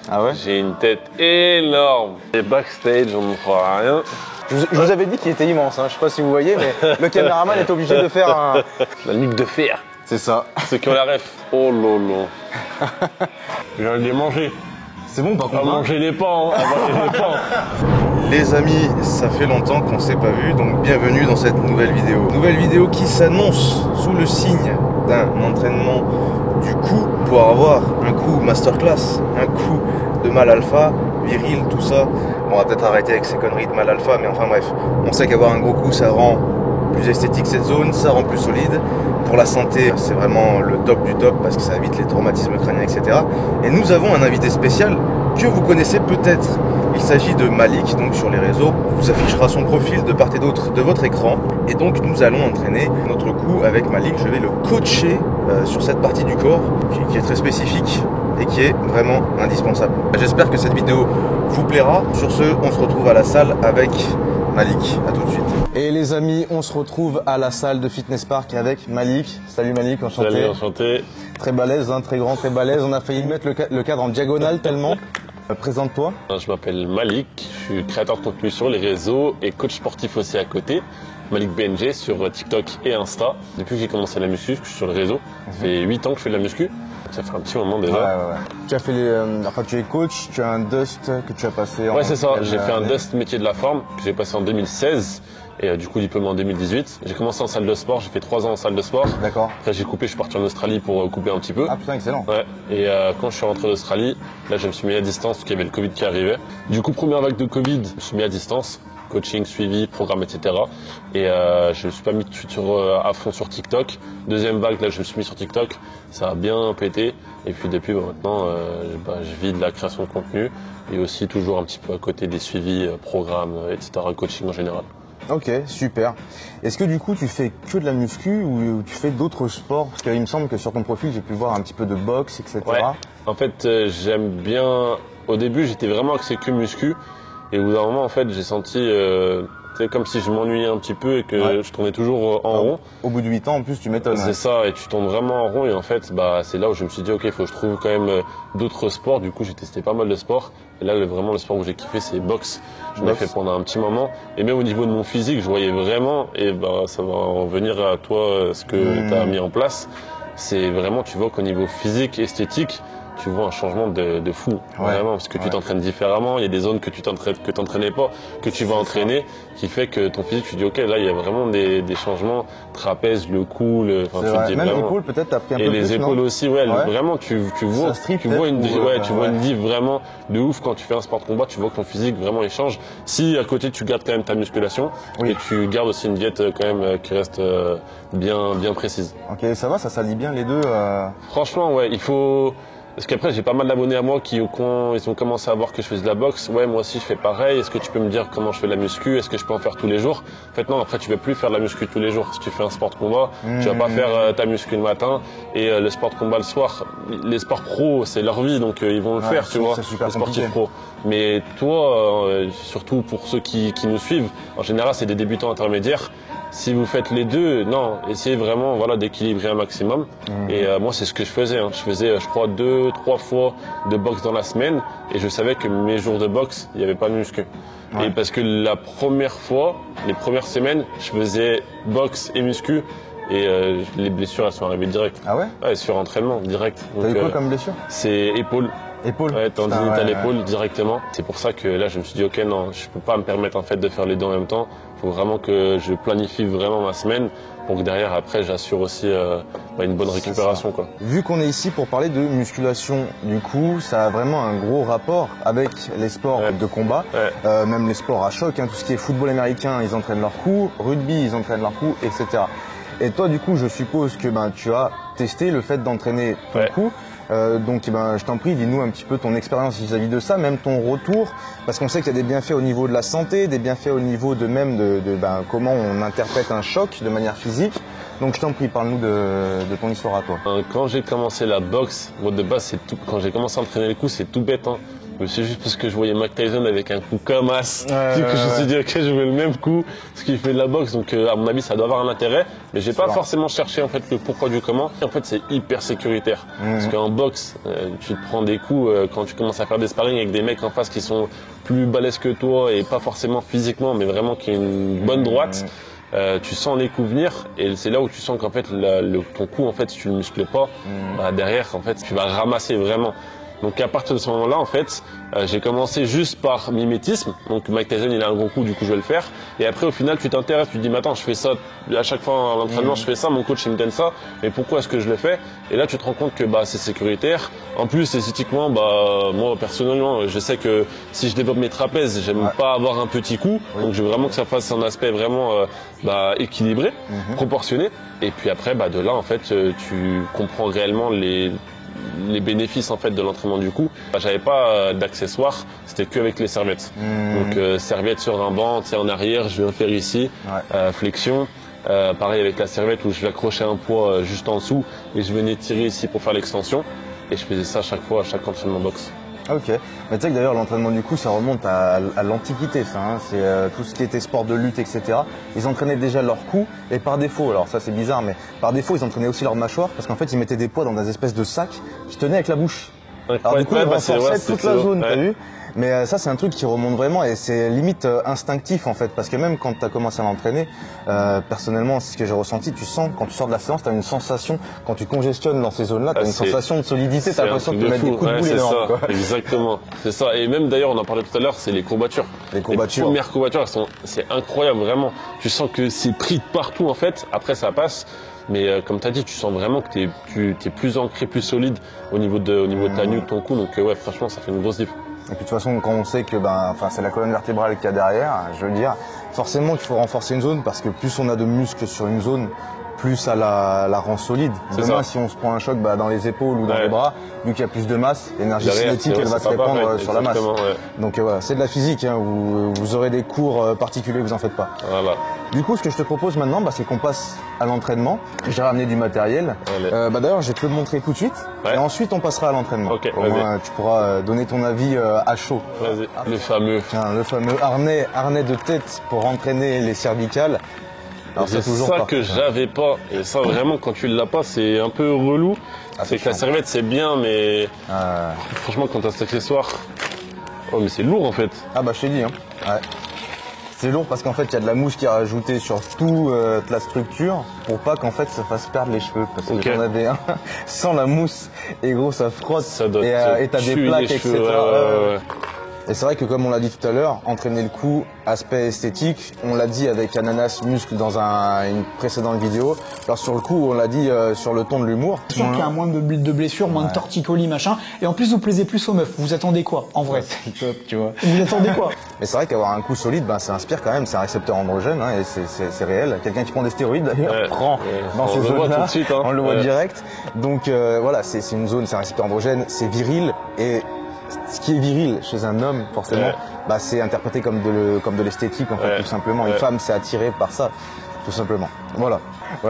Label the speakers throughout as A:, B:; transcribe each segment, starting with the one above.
A: Ah ouais?
B: J'ai une tête énorme. Et backstage, on ne croit rien.
A: Je vous avais dit qu'il était immense, hein. Je sais pas si vous voyez, mais le caméraman est obligé de faire un...
B: La nuque de fer.
A: C'est ça.
B: Ceux qui ont la ref. Oh lolo. J'ai les manger.
A: C'est bon, par
B: On va
A: contre.
B: manger les pains, hein. On va manger les pains.
C: Les amis, ça fait longtemps qu'on s'est pas vu, donc bienvenue dans cette nouvelle vidéo. Nouvelle vidéo qui s'annonce sous le signe d'un entraînement du coup pour avoir un coup masterclass, un coup de mal alpha, viril, tout ça. Bon, on va peut-être arrêter avec ces conneries de mal alpha, mais enfin bref, on sait qu'avoir un gros coup, ça rend plus esthétique cette zone, ça rend plus solide. Pour la santé, c'est vraiment le top du top parce que ça évite les traumatismes crâniens, etc. Et nous avons un invité spécial que vous connaissez peut-être. Il s'agit de Malik, donc sur les réseaux, vous affichera son profil de part et d'autre de votre écran. Et donc nous allons entraîner notre coup avec Malik. Je vais le coacher sur cette partie du corps qui est très spécifique et qui est vraiment indispensable. J'espère que cette vidéo vous plaira. Sur ce, on se retrouve à la salle avec Malik. À tout de suite.
A: Et les amis, on se retrouve à la salle de Fitness Park avec Malik. Salut Malik, enchanté.
B: Salut, enchanté.
A: Très balèze, hein, très grand, très balèze. On a failli mettre le cadre en diagonale tellement. Présente-toi.
B: Je m'appelle Malik, je suis créateur de contenu sur les réseaux et coach sportif aussi à côté. Malik BNG sur TikTok et Insta. Depuis que j'ai commencé la muscu, je suis sur le réseau. Ça fait 8 ans que je fais de la muscu. Ça fait un petit moment déjà.
A: Ouais. Tu as fait tu es coach, tu as un Dust que tu as passé en...
B: Ouais, c'est ça. J'ai fait un Dust métier de la forme que j'ai passé en 2016 et du coup diplômé en 2018. J'ai commencé en salle de sport, j'ai fait 3 ans en salle de sport.
A: D'accord.
B: Après j'ai coupé, je suis parti en Australie pour couper un petit peu.
A: Ah putain, excellent.
B: Ouais. Et quand je suis rentré d'Australie, là je me suis mis à distance parce qu'il y avait le Covid qui arrivait. Du coup, première vague de Covid, je me suis mis à distance. Coaching, suivi, programme, etc. Et je me suis pas mis tout de suite à fond sur TikTok. Deuxième vague, là je me suis mis sur TikTok. Ça a bien pété. Et puis depuis maintenant, je vis de la création de contenu et aussi toujours un petit peu à côté des suivis, programmes, etc. Coaching en général.
A: Ok, super. Est-ce que du coup tu fais que de la muscu ou tu fais d'autres sports? Parce qu'il me semble que sur ton profil j'ai pu voir un petit peu de boxe, etc.
B: Ouais. En fait, j'aime bien... Au début, j'étais vraiment axé que muscu. Et au bout d'un moment, en fait, j'ai senti comme si je m'ennuyais un petit peu et que je tournais toujours en rond.
A: Au bout de 8 ans, en plus, tu m'étonnes.
B: C'est ça, et tu tournes vraiment en rond. Et en fait, c'est là où je me suis dit, ok, il faut que je trouve quand même d'autres sports. Du coup, j'ai testé pas mal de sports. Et là, vraiment, le sport que j'ai kiffé, c'est boxe. J'en ai fait pendant un petit moment. Et même au niveau de mon physique, je voyais vraiment, et ça va en venir à toi, ce que tu as mis en place. C'est vraiment, tu vois qu'au niveau physique, esthétique, tu vois un changement de fou, vraiment, parce que tu t'entraînes différemment, il y a des zones que tu t'entraînais pas, que tu vas entraîner, qui fait que ton physique, tu dis ok, là il y a vraiment des changements, trapèze, le cou, tu te dis
A: même
B: vraiment.
A: épaules peut-être t'as pris un peu plus.
B: Et les épaules aussi, vraiment tu vois une diff vraiment de ouf quand tu fais un sport de combat, tu vois que ton physique vraiment il change. Si à côté tu gardes quand même ta musculation et tu gardes aussi une diète quand même qui reste bien précise.
A: Ok, ça va, ça s'allie bien les deux.
B: Franchement ouais, il faut. Parce qu'après, j'ai pas mal d'abonnés à moi ils ont commencé à voir que je faisais de la boxe. Ouais, moi aussi, je fais pareil. Est-ce que tu peux me dire comment je fais de la muscu? Est-ce que je peux en faire tous les jours? En fait, non, après, tu peux plus faire de la muscu tous les jours. Si tu fais un sport de combat, tu vas pas faire ta muscu le matin et le sport de combat le soir. Les sports pro, c'est leur vie, donc ils vont le faire, tu vois, les sportifs pro. Mais toi, surtout pour ceux qui nous suivent, en général, c'est des débutants intermédiaires. Si vous faites les deux, non, essayez vraiment d'équilibrer un maximum. Et moi, c'est ce que je faisais. Je faisais, je crois, 2-3 fois de boxe dans la semaine. Et je savais que mes jours de boxe, il n'y avait pas de muscu. Et parce que la première fois, les premières semaines, je faisais boxe et muscu. Et les blessures, elles sont arrivées direct.
A: Ah ouais?
B: Ouais, sur entraînement, direct.
A: T'as eu quoi comme blessure?
B: C'est épaule.
A: Épaule.
B: Ouais, tendinite à l'épaule directement. C'est pour ça que là, je me suis dit, ok, non, je peux pas me permettre en fait de faire les deux en même temps. Il faut vraiment que je planifie vraiment ma semaine pour que derrière, après, j'assure aussi une bonne récupération, quoi.
A: Vu qu'on est ici pour parler de musculation, du coup, ça a vraiment un gros rapport avec les sports de combat, même les sports à choc, tout ce qui est football américain, ils entraînent leurs coups, rugby, ils entraînent leurs coups, etc. Et toi, du coup, je suppose que tu as testé le fait d'entraîner ton coup. Donc je t'en prie, dis-nous un petit peu ton expérience vis-à-vis de ça, même ton retour, parce qu'on sait qu'il y a des bienfaits au niveau de la santé, des bienfaits au niveau de comment on interprète un choc de manière physique. Donc je t'en prie, parle-nous de ton histoire à toi.
B: Quand j'ai commencé la boxe, de base, quand j'ai commencé à entraîner les coups, c'est tout bête. Mais c'est juste parce que je voyais Mike Tyson avec un coup comme as.
A: Ouais,
B: Du coup, je me suis dit, ok, je veux le même coup, ce qui fait de la boxe. Donc, à mon avis, ça doit avoir un intérêt. Mais j'ai pas forcément cherché, en fait, le pourquoi du comment. En fait, c'est hyper sécuritaire. Parce qu'en boxe, tu te prends des coups quand tu commences à faire des sparring avec des mecs en face qui sont plus balèzes que toi et pas forcément physiquement, mais vraiment qui ont une bonne droite. Tu sens les coups venir et c'est là où tu sens qu'en fait, ton coup, en fait, si tu le muscles pas, bah, derrière, en fait, tu vas ramasser vraiment. Donc à partir de ce moment-là, en fait, j'ai commencé juste par mimétisme. Donc Mike Tyson, il a un gros coup, du coup je vais le faire. Et après, au final, tu t'intéresses, tu te dis, mais attends, je fais ça à chaque fois à l'entraînement, je fais ça, mon coach il me donne ça, mais pourquoi est-ce que je le fais? Et là, tu te rends compte que bah c'est sécuritaire. En plus, esthétiquement, bah moi personnellement, je sais que si je développe mes trapèzes, j'aime pas avoir un petit coup. Donc je veux vraiment que ça fasse un aspect vraiment équilibré, proportionné. Et puis après, bah de là, en fait, tu comprends réellement les bénéfices en fait de l'entraînement du coup. J'avais pas d'accessoires, c'était que avec les serviettes. Donc serviette sur un banc, tu sais, en arrière, je viens faire ici, flexion. Pareil avec la serviette où je vais accrocher un poids juste en dessous et je venais tirer ici pour faire l'extension. Et je faisais ça à chaque fois, à chaque entraînement boxe.
A: Ok, mais tu sais que d'ailleurs l'entraînement du coup ça remonte à l'Antiquité, ça, hein. C'est tout ce qui était sport de lutte, etc. Ils entraînaient déjà leurs coups et par défaut, alors ça c'est bizarre, mais par défaut ils entraînaient aussi leur mâchoire parce qu'en fait ils mettaient des poids dans des espèces de sacs qui tenaient avec la bouche. Alors du coup ils renforçaient toute la zone, t'as vu? Mais ça c'est un truc qui remonte vraiment et c'est limite instinctif en fait parce que même quand tu as commencé à l'entraîner, personnellement c'est ce que j'ai ressenti, tu sens quand tu sors de la séance, tu as une sensation, quand tu congestionnes dans ces zones-là, tu as une sensation de solidité, tu as l'impression de te mettre des coups de boule énormes.
B: Exactement, c'est ça. Et même d'ailleurs on en parlait tout à l'heure, c'est les courbatures. Les premières courbatures, c'est incroyable vraiment. Tu sens que c'est pris de partout en fait, après ça passe. Mais comme tu as dit, tu sens vraiment que tu es plus ancré, plus solide au niveau de ta nuque, ton cou. Donc ouais, franchement, ça fait une grosse diff.
A: Et puis de toute façon, quand on sait que c'est la colonne vertébrale qu'il y a derrière, je veux dire, forcément qu'il faut renforcer une zone parce que plus on a de muscles sur une zone, plus ça la rend solide. Demain, si on se prend un choc dans les épaules ou dans les bras, vu qu'il y a plus de masse, l'énergie cinétique elle va se répandre sur la masse. Donc voilà, c'est de la physique, hein, vous aurez des cours particuliers, vous en faites pas.
B: Voilà.
A: Du coup, ce que je te propose maintenant, c'est qu'on passe à l'entraînement. J'ai ramené du matériel. D'ailleurs, je vais te le montrer tout de suite. Et ensuite, on passera à l'entraînement.
B: Okay,
A: au moins, tu pourras donner ton avis à chaud.
B: Vas-y, le fameux.
A: Tiens, le fameux harnais de tête pour entraîner les cervicales.
B: C'est ça que j'avais pas. Et ça, vraiment, quand tu l'as pas, c'est un peu relou. C'est que la serviette, c'est bien, mais franchement, quand t'as cet accessoire, oh, mais c'est lourd en fait.
A: Ah bah, je t'ai dit, hein. Ouais. C'est lourd parce qu'en fait, il y a de la mousse qui est rajoutée sur toute la structure pour pas qu'en fait ça fasse perdre les cheveux. Parce que j'en avais un sans la mousse et gros, ça frotte et t'as des plaques, etc. Et c'est vrai que comme on l'a dit tout à l'heure, entraîner le cou, aspect esthétique, on l'a dit avec Ananas Muscle dans une précédente vidéo. Alors sur le coup, on l'a dit sur le ton de l'humour.
D: C'est sûr qu'il y a moins de blessures, moins de torticolis, machin. Et en plus, vous plaisez plus aux meufs. Vous attendez quoi, en vrai?
A: C'est top, tu vois.
D: Vous attendez quoi?
A: Mais c'est vrai qu'avoir un cou solide, ça inspire quand même. C'est un récepteur androgène, hein, et c'est réel. Quelqu'un qui prend des stéroïdes d'ailleurs prend dans ces zones-là. On le voit direct. Donc voilà, c'est une zone, c'est un récepteur androgène, c'est viril et ce qui est viril chez un homme, forcément, c'est interprété comme de l'esthétique, en fait, tout simplement. Une femme, c'est attirée par ça, tout simplement. Voilà.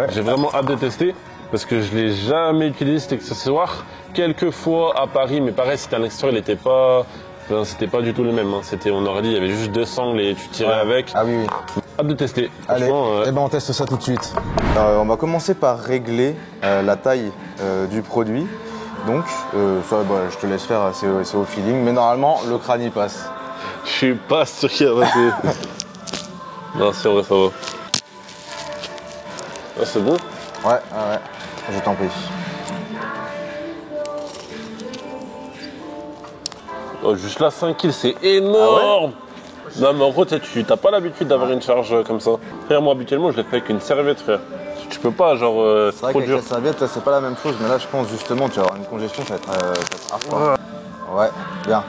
B: J'ai vraiment hâte de tester, parce que je l'ai jamais utilisé cet accessoire. Quelques fois à Paris, mais pareil, c'était un accessoire, il était pas... Enfin, c'était pas du tout le même. Hein. On aurait dit, il y avait juste 2 sangles et tu tirais avec.
A: Ah oui.
B: Hâte de tester.
A: Allez, on teste ça tout de suite. On va commencer par régler la taille du produit. Donc, ça, je te laisse faire, c'est au feeling. Mais normalement, le crâne, il passe.
B: Je suis pas sûr qu'il va passer. Non, c'est vrai, ça va. Ah, c'est bon?
A: Ouais, je t'en prie.
B: Oh, juste là, 5 kills, c'est énorme! Non, mais en gros, tu n'as pas l'habitude d'avoir une charge comme ça. Frère, moi, habituellement, je l'ai fait avec une serviette, frère. Tu peux pas, genre,
A: c'est vrai qu'avec la serviette, c'est pas la même chose, mais là, je pense justement, tu vas avoir une congestion, ça va être hardcore. Ouais, bien.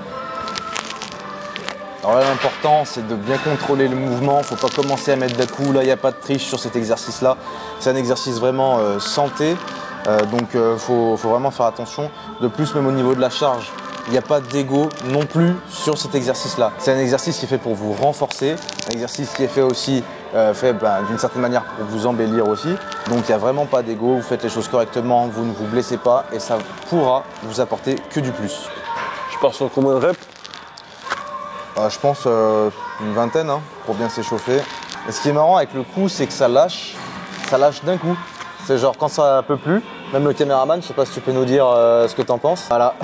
A: Alors là, l'important, c'est de bien contrôler le mouvement. Faut pas commencer à mettre des coups. Là, il n'y a pas de triche sur cet exercice-là. C'est un exercice vraiment santé. Donc, faut vraiment faire attention. De plus, même au niveau de la charge, il n'y a pas d'ego non plus sur cet exercice-là. C'est un exercice qui est fait pour vous renforcer, un exercice qui est fait aussi d'une certaine manière pour vous embellir aussi. Donc il n'y a vraiment pas d'ego, vous faites les choses correctement, vous ne vous blessez pas et ça pourra vous apporter que du plus.
B: Je pars sur combien de reps?
A: Je pense une vingtaine hein, pour bien s'échauffer. Et ce qui est marrant avec le coup, c'est que ça lâche d'un coup. C'est genre quand ça peut plus, même le caméraman, je sais pas si tu peux nous dire ce que t'en penses. Voilà.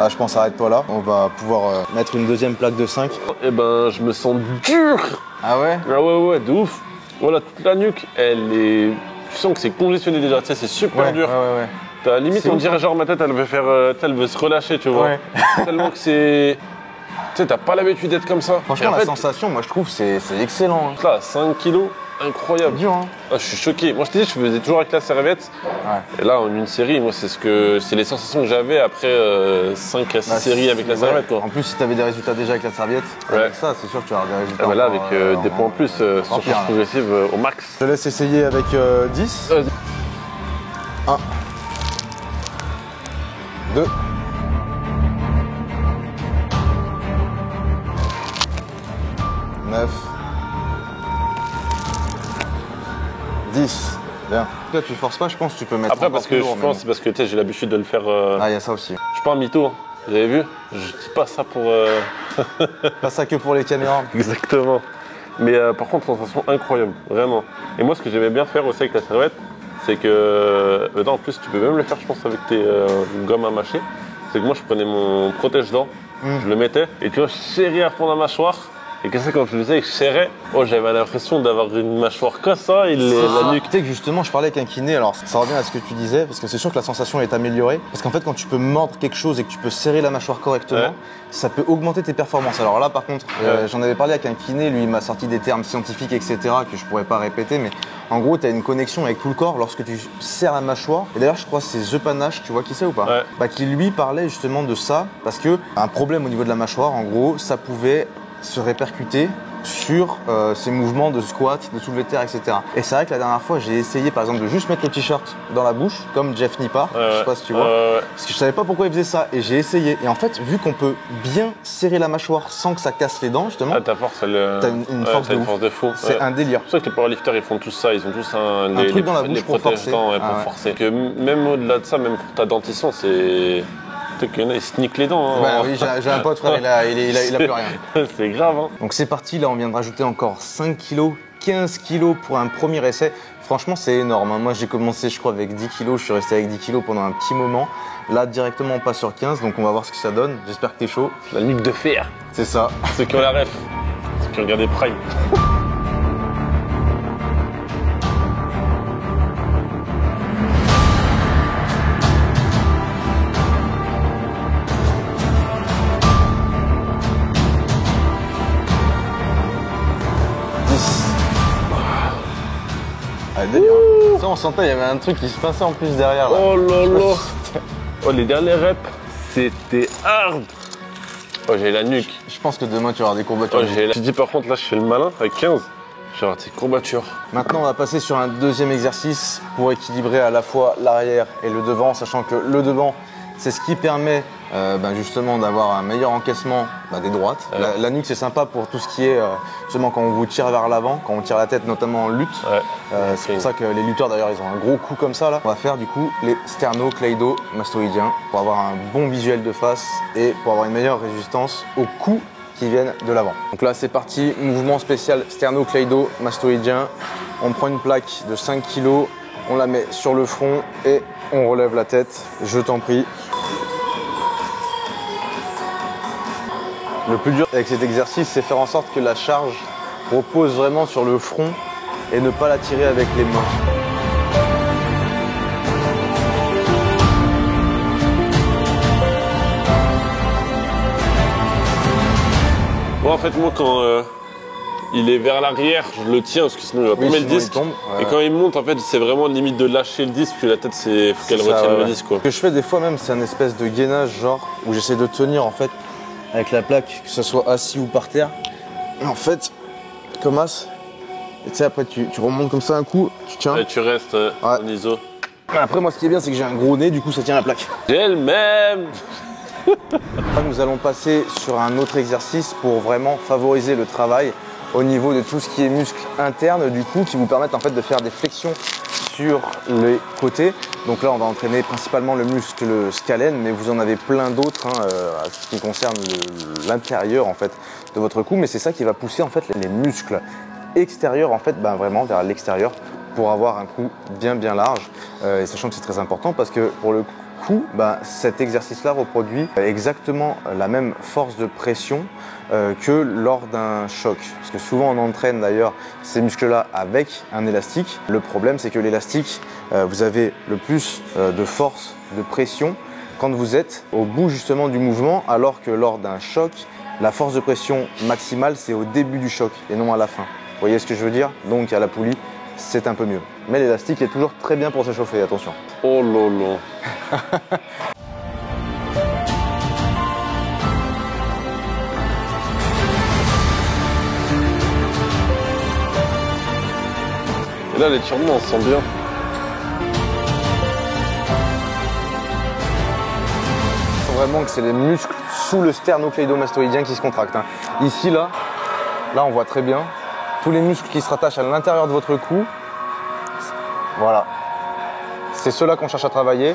A: Je pense arrête-toi là. On va pouvoir mettre une deuxième plaque de 5.
B: Eh ben, je me sens dur.
A: Ah ouais?
B: Ah ouais, de ouf. Voilà, toute la nuque, elle est... Tu sens que c'est congestionné déjà, tu sais, c'est super dur.
A: Ouais.
B: T'as limite, on dirait genre ma tête, elle veut se relâcher, tu vois.
A: Ouais.
B: Tellement que c'est... Tu sais, t'as pas l'habitude d'être comme ça.
A: Franchement, la sensation, moi je trouve, c'est excellent.
B: Là, 5 kilos, incroyable.
A: Dur, hein.
B: Je suis choqué. Moi, je te dis, je faisais toujours avec la serviette.
A: Ouais.
B: Et là, en une série, moi, c'est les sensations que j'avais après 5 à 6 séries avec la serviette, quoi.
A: En plus, si t'avais des résultats déjà avec la serviette, avec ça, c'est sûr que tu vas avoir des résultats.
B: Là, avec des points en plus, sur charge progressive au max.
A: Je te laisse essayer avec 10. 1. 2. 9. 10. Bien. Là, tu forces pas, je pense que tu peux mettre.
B: Après, parce que je pense, c'est parce que j'ai l'habitude de le faire.
A: Ah, il y a ça aussi.
B: Je suis pas un mytho, hein. Vous avez vu? Je dis pas ça pour.
A: Pas ça que pour les caméras.
B: Exactement. Mais par contre, sensation incroyable, vraiment. Et moi, ce que j'aimais bien faire aussi avec la serviette, c'est que. En plus, tu peux même le faire, je pense, avec tes gommes à mâcher. C'est que moi, je prenais mon protège-dents, je le mettais, et tu vois, je serrais à fond la mâchoire. Et que ça, quand je le faisais et que je serrais, j'avais l'impression d'avoir une mâchoire comme ça et la nuque.
A: Tu sais que justement, je parlais avec un kiné, alors ça revient à ce que tu disais, parce que c'est sûr que la sensation est améliorée. Parce qu'en fait, quand tu peux mordre quelque chose et que tu peux serrer la mâchoire correctement, ça peut augmenter tes performances. Alors là, par contre, j'en avais parlé avec un kiné, lui, il m'a sorti des termes scientifiques, etc., que je pourrais pas répéter, mais en gros, tu as une connexion avec tout le corps lorsque tu serres la mâchoire. Et d'ailleurs, je crois que c'est The Panache, tu vois qui c'est ou pas? Qui lui parlait justement de ça, parce que un problème au niveau de la mâchoire, en gros, ça pouvait se répercuter sur ces mouvements de squat, de soulevé de terre, etc. Et c'est vrai que la dernière fois, j'ai essayé par exemple de juste mettre le t-shirt dans la bouche, comme Jeff Nippard, je sais pas si tu vois, parce que je savais pas pourquoi il faisait ça, et j'ai essayé. Et en fait, vu qu'on peut bien serrer la mâchoire sans que ça casse les dents, justement,
B: ta force,
A: t'as une force de fou. C'est un délire.
B: C'est pour ça que les powerlifters, ils font tous ça, ils ont tous un
A: truc dans la bouche pour forcer.
B: Pour forcer. Que même au-delà de ça, même pour ta dentition, c'est... qu'il y en a, ils se niquent les dents. Hein.
A: Ouais, oui, j'ai un pote, frère, il a plus rien.
B: C'est grave. Hein.
A: Donc c'est parti, là on vient de rajouter encore 5 kilos, 15 kilos pour un premier essai. Franchement, c'est énorme. Hein. Moi, j'ai commencé, je crois, avec 10 kilos. Je suis resté avec 10 kilos pendant un petit moment. Là, directement, on passe sur 15. Donc on va voir ce que ça donne. J'espère que t'es chaud.
B: La nuque de fer.
A: C'est ça.
B: Ceux qui ont la ref. Ceux qui ont regardé Prime.
A: Ça, on sentait, il y avait un truc qui se passait en plus derrière. Là.
B: Oh là là. Oh, les dernières reps, c'était hard. Oh, j'ai la nuque.
A: Je pense que demain, tu auras des courbatures.
B: Tu dis par contre, là, je fais le malin avec 15. J'ai des courbatures.
A: Maintenant, on va passer sur un deuxième exercice pour équilibrer à la fois l'arrière et le devant, sachant que le devant, c'est ce qui permet justement d'avoir un meilleur encaissement des droites. La nuque, c'est sympa pour tout ce qui est justement quand on vous tire vers l'avant, quand on tire la tête, notamment en lutte. C'est pour ça que les lutteurs d'ailleurs, ils ont un gros coup comme ça là. On va faire du coup les sternocleidomastoïdiens pour avoir un bon visuel de face et pour avoir une meilleure résistance aux coups qui viennent de l'avant. Donc là, c'est parti, mouvement spécial sternocleidomastoïdien. On prend une plaque de 5 kg, on la met sur le front et on relève la tête. Je t'en prie. Le plus dur avec cet exercice, c'est faire en sorte que la charge repose vraiment sur le front et ne pas la tirer avec les mains.
B: Bon, en fait, moi, quand il est vers l'arrière, je le tiens parce que sinon il va tomber le disque. Et quand il monte, en fait, c'est vraiment limite de lâcher le disque, puis la tête, faut qu'elle retienne le disque. Quoi.
A: Ce que je fais des fois même, c'est un espèce de gainage, genre, où j'essaie de tenir en fait avec la plaque, que ce soit assis ou par terre. Et en fait, comme as, et tu sais, après tu remontes comme ça un coup, tu tiens.
B: Et tu restes en iso.
A: Après, moi, ce qui est bien, c'est que j'ai un gros nez, du coup, ça tient la plaque.
B: J'ai le même.
A: Là, nous allons passer sur un autre exercice pour vraiment favoriser le travail au niveau de tout ce qui est muscles internes, du coup, qui vous permettent en fait de faire des flexions sur les côtés. Donc là, on va entraîner principalement le muscle scalène, mais vous en avez plein d'autres à ce qui concerne l'intérieur en fait de votre cou. Mais c'est ça qui va pousser en fait les muscles extérieurs en fait, vraiment vers l'extérieur pour avoir un cou bien large. Et sachant que c'est très important parce que pour le cou, cet exercice-là reproduit exactement la même force de pression que lors d'un choc. Parce que souvent on entraîne d'ailleurs ces muscles-là avec un élastique. Le problème c'est que l'élastique, vous avez le plus de force de pression quand vous êtes au bout justement du mouvement, alors que lors d'un choc, la force de pression maximale c'est au début du choc et non à la fin. Vous voyez ce que je veux dire? Donc à la poulie, c'est un peu mieux. Mais l'élastique est toujours très bien pour s'échauffer, attention.
B: Oh lolo. Et là, l'étirement, on se sent bien.
A: Vraiment que c'est les muscles sous le sternocléidomastoïdien qui se contractent. Ici, là, on voit très bien tous les muscles qui se rattachent à l'intérieur de votre cou. Voilà. C'est ceux-là qu'on cherche à travailler.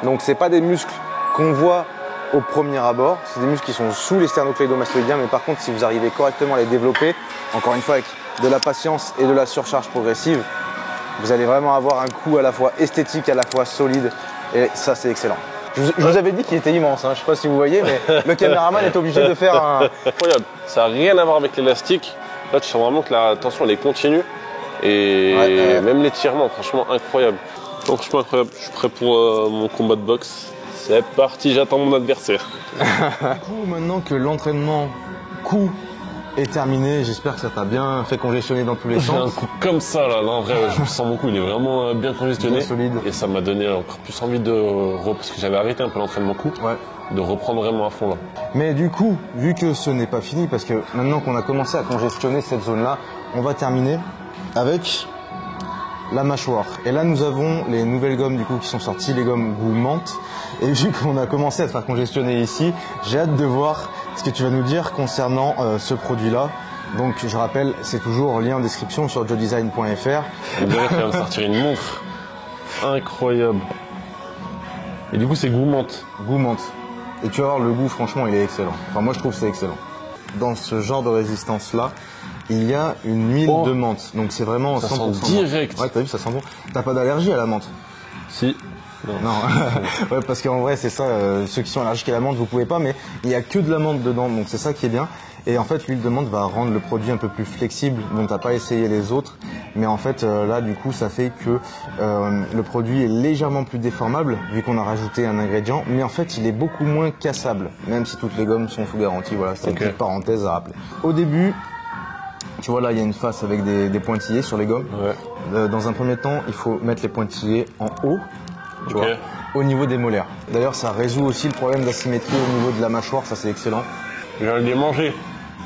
A: Donc, c'est pas des muscles qu'on voit au premier abord. C'est des muscles qui sont sous les sternocléidomastoïdiens. Mais par contre, si vous arrivez correctement à les développer, encore une fois avec de la patience et de la surcharge progressive, vous allez vraiment avoir un cou à la fois esthétique, à la fois solide. Et ça, c'est excellent. Je vous avais dit qu'il était immense, je ne sais pas si vous voyez, mais le caméraman est obligé de faire un...
B: Incroyable, ça n'a rien à voir avec l'élastique. Là, tu sens vraiment que la tension, elle est continue. Et même l'étirement, franchement, incroyable. Franchement, incroyable. Je suis prêt pour mon combat de boxe. C'est parti, j'attends mon adversaire.
A: Du coup, maintenant que l'entraînement cou est terminé, j'espère que ça t'a bien fait congestionner dans tous les sens.
B: J'ai un coup comme ça, là, en vrai, je me sens mon cou, il est vraiment bien congestionné.
A: Bien solide.
B: Et ça m'a donné encore plus envie parce que j'avais arrêté un peu l'entraînement cou, de reprendre vraiment à fond là.
A: Mais du coup, vu que ce n'est pas fini, parce que maintenant qu'on a commencé à congestionner cette zone-là, on va terminer avec la mâchoire. Et là, nous avons les nouvelles gommes du coup qui sont sorties, les gommes goût menthe. Et vu qu'on a commencé à te faire congestionner ici, j'ai hâte de voir ce que tu vas nous dire concernant ce produit-là. Donc, je rappelle, c'est toujours lien en description sur joedesign.fr.
B: On dirait qu'il va me sortir une montre. Incroyable. Et du coup, c'est goût menthe.
A: Goût menthe. Et tu vas voir, le goût, franchement, il est excellent. Enfin, moi, je trouve que c'est excellent. Dans ce genre de résistance-là, il y a une huile de menthe. Donc, c'est vraiment 100%
B: ça sent direct.
A: Ouais, t'as vu, ça sent bon. T'as pas d'allergie à la menthe?
B: Si.
A: Non. Ouais, parce qu'en vrai, c'est ça, ceux qui sont allergiques à la menthe, vous pouvez pas, mais il y a que de la menthe dedans, donc c'est ça qui est bien. Et en fait, l'huile de menthe va rendre le produit un peu plus flexible, donc t'as pas essayé les autres. Mais en fait, là, du coup, ça fait que le produit est légèrement plus déformable, vu qu'on a rajouté un ingrédient, mais en fait, il est beaucoup moins cassable, même si toutes les gommes sont sous garantie. Voilà, c'est une petite parenthèse à rappeler. Au début, tu vois là, il y a une face avec des pointillés sur les gommes. Ouais. Dans un premier temps, il faut mettre les pointillés en haut. Tu vois, au niveau des molaires. D'ailleurs, ça résout aussi le problème d'asymétrie au niveau de la mâchoire, ça c'est excellent.
B: J'ai envie de les manger.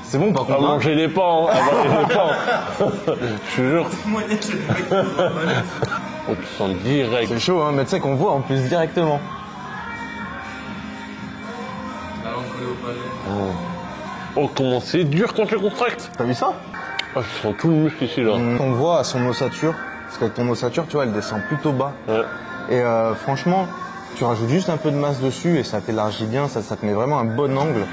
A: C'est bon par contre.
B: À manger les pains, avaler les pains. Je te jure. On te sent direct.
A: C'est chaud, mais tu sais qu'on voit en plus directement.
C: La langue collée au palais.
B: Oh, comment c'est dur quand tu contractes.
A: T'as vu ça?
B: Je sens tout le muscle ici là.
A: On voit à son ossature, parce que ton ossature, tu vois, elle descend plutôt bas. Ouais. Et franchement, tu rajoutes juste un peu de masse dessus et ça t'élargit bien, ça te met vraiment un bon angle.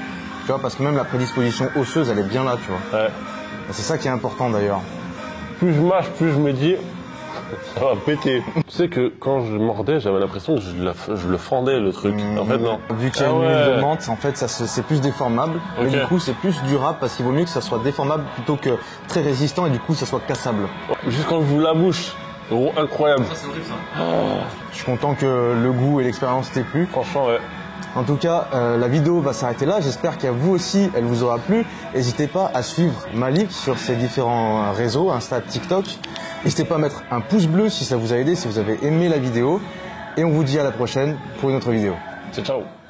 A: Tu vois, parce que même la prédisposition osseuse, elle est bien là, tu vois. Ouais. C'est ça qui est important d'ailleurs.
B: Plus je mâche, plus je me dis, ça va péter. Tu sais que quand je mordais, j'avais l'impression que je le fendais le truc. En fait, non.
A: Vu qu'il y a une huile de menthe, en fait, c'est plus déformable. Mais du coup, c'est plus durable parce qu'il vaut mieux que ça soit déformable plutôt que très résistant et du coup, ça soit cassable.
B: Juste quand j'ouvre la bouche. Oh, incroyable.
C: Ça, c'est horrible ça.
A: Je suis content que le goût et l'expérience t'aient plu.
B: Franchement, ouais.
A: En tout cas, la vidéo va s'arrêter là. J'espère qu'à vous aussi, elle vous aura plu. N'hésitez pas à suivre Malik sur ses différents réseaux, Insta, TikTok. N'hésitez pas à mettre un pouce bleu si ça vous a aidé, si vous avez aimé la vidéo. Et on vous dit à la prochaine pour une autre vidéo.
B: Ciao, ciao.